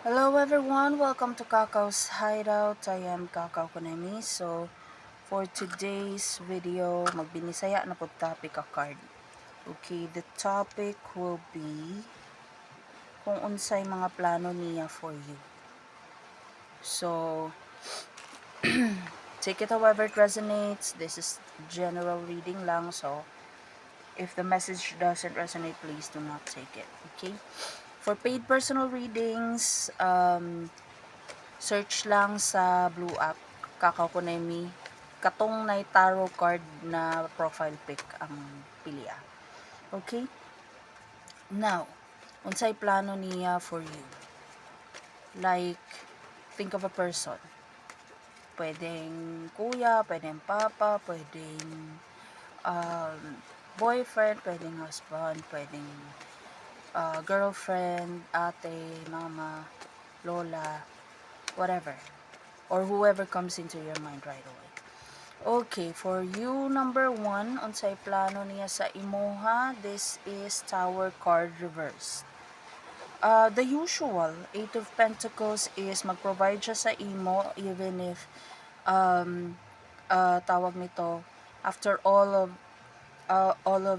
Hello everyone, welcome to Kakao's Hideout. I am Kakao Konemi. So, for today's video, magbinisaya na po topic a card. Okay, the topic will be kung unsay mga plano niya for you. So, take it however it resonates. This is general reading lang. So, if the message doesn't resonate, please do not take it. Okay? For paid personal readings, search lang sa Blue App, Kakao Konemi. Katong na tarot card na profile pic ang piliya. Okay? Now, unsay plano niya for you? Like, think of a person. Pwedeng kuya, pwedeng papa, pwedeng um, boyfriend, pwedeng husband, pwedeng girlfriend, ate, mama, lola, whatever. Or whoever comes into your mind right away. Okay, for you, number 1, unsay plano niya sa imuha, this is Tower card reverse. The usual, 8 of Pentacles is mag-provide siya sa imo even if tawag nito, after all of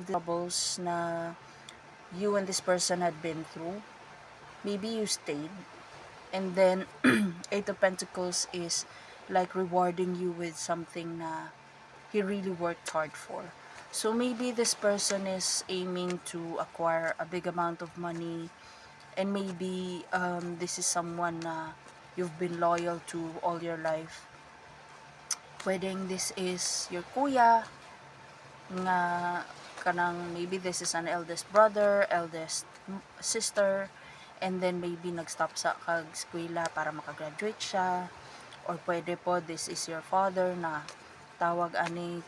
the troubles na you and this person had been through, maybe you stayed, and then 8 of Pentacles is like rewarding you with something na he really worked hard for. So maybe this person is aiming to acquire a big amount of money, and maybe this is someone na you've been loyal to all your life. Pwedeng this is your kuya nga kanang maybe this is an eldest brother, eldest sister, and then maybe nag-stop sa kag eskwela para makagraduate siya, or pwede po this is your father na tawag ani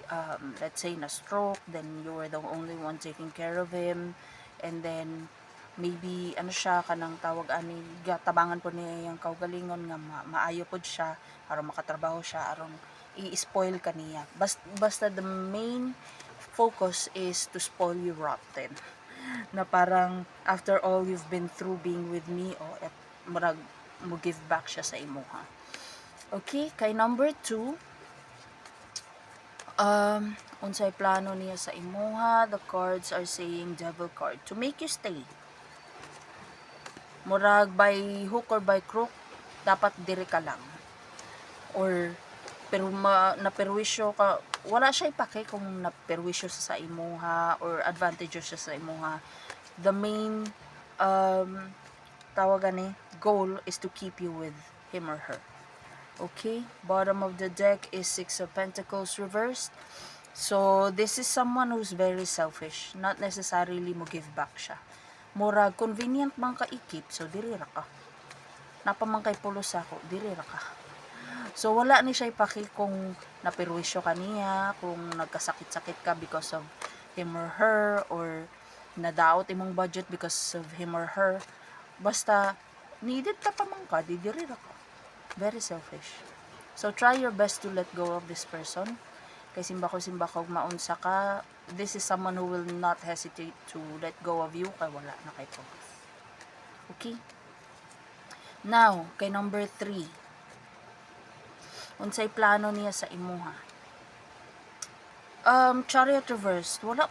let's say na stroke, then you were the only one taking care of him, and then maybe ano siya kanang tawag ani gatabangan po niya yung kaugalingon nga maayo pod siya aron makatrabaho siya aron i-spoil kaniya. Basta the main focus is to spoil you rotten. Na parang after all you've been through being with me, murag mo give back siya sa imo ha. Okay, kay number 2, unsay plano niya sa imuha, the cards are saying devil card, to make you stay. Murag by hook or by crook, dapat dire ka lang. Or pero naperwisyo ka, wala siya ipake kung naperwisyo sa imuha or advantageous siya sa imuha. The main tawagan ni goal is to keep you with him or her. Okay, bottom of the deck is 6 of Pentacles reversed. So this is someone who's very selfish, not necessarily mo give back siya. Murag convenient man ka ikip, so diri ra ka. Napamangkay pulos ako, diri ra ka. So wala ni siya ipaki kung naperwisyo ka niya, kung nagkasakit-sakit ka because of him or her, or nadaot imong budget because of him or her. Basta needed ka pa man ka, diri ra ka. Very selfish. So try your best to let go of this person. Kay simbako maunsa ka, this is someone who will not hesitate to let go of you kay wala na kay focus. Okay? Now, kay number 3. Unsay plano niya sa imuha? Chariot reversed. Wala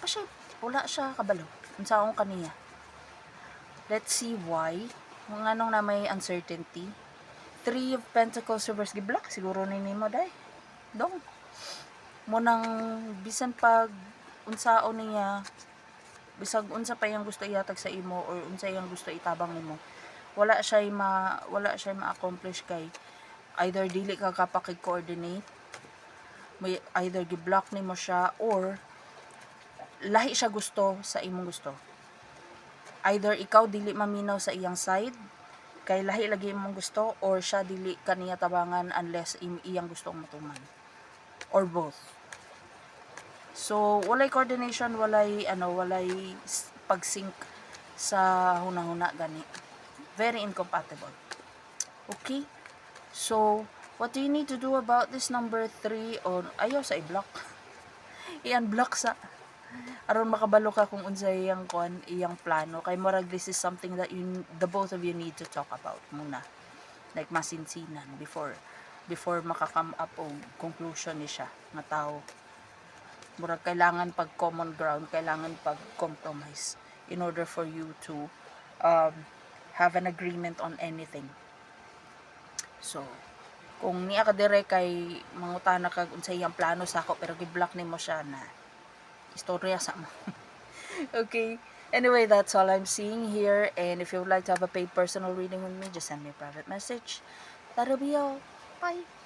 siya kabalo. Unsa akong kaniya. Let's see why. Kung anong na may uncertainty. 3 of Pentacles reversed. Giblock siguro ni mo day. Dong. Munang bisan pag unsaon niya, bisag unsa pa yang gusto ihatag sa imo or unsa yang gusto itabang nimo, wala siya ma-accomplish kay either dili ka kapakig-coordinate, may either gi-block nimo siya, or lahi siya gusto sa imong gusto. Either ikaw dili maminaw sa iyang side kay lahi lagi imong gusto, or siya dili kaniya tabangan unless iyang gustong matuman, or both. So walay coordination, walay pag-sync sa hunahuna gani. Very incompatible. Okay? So what do you need to do about this number 3? Ayaw sa i-block. I-unblock sa aron makabalo ka kung unsay iyang iyang plano, kay murag this is something that the both of you need to talk about muna, like masinsinan before makakam up og conclusion ni siya nga tao. Murag kailangan pag common ground, kailangan pag compromise in order for you to um, have an agreement on anything. So kung niya ka dire kay mangutana kag unsay iyang plano sa ako pero gi-block nimo siya, na istorya sa mo. Okay. Anyway, that's all I'm seeing here. And if you would like to have a paid personal reading with me, just send me a private message. That'll be all. Bye.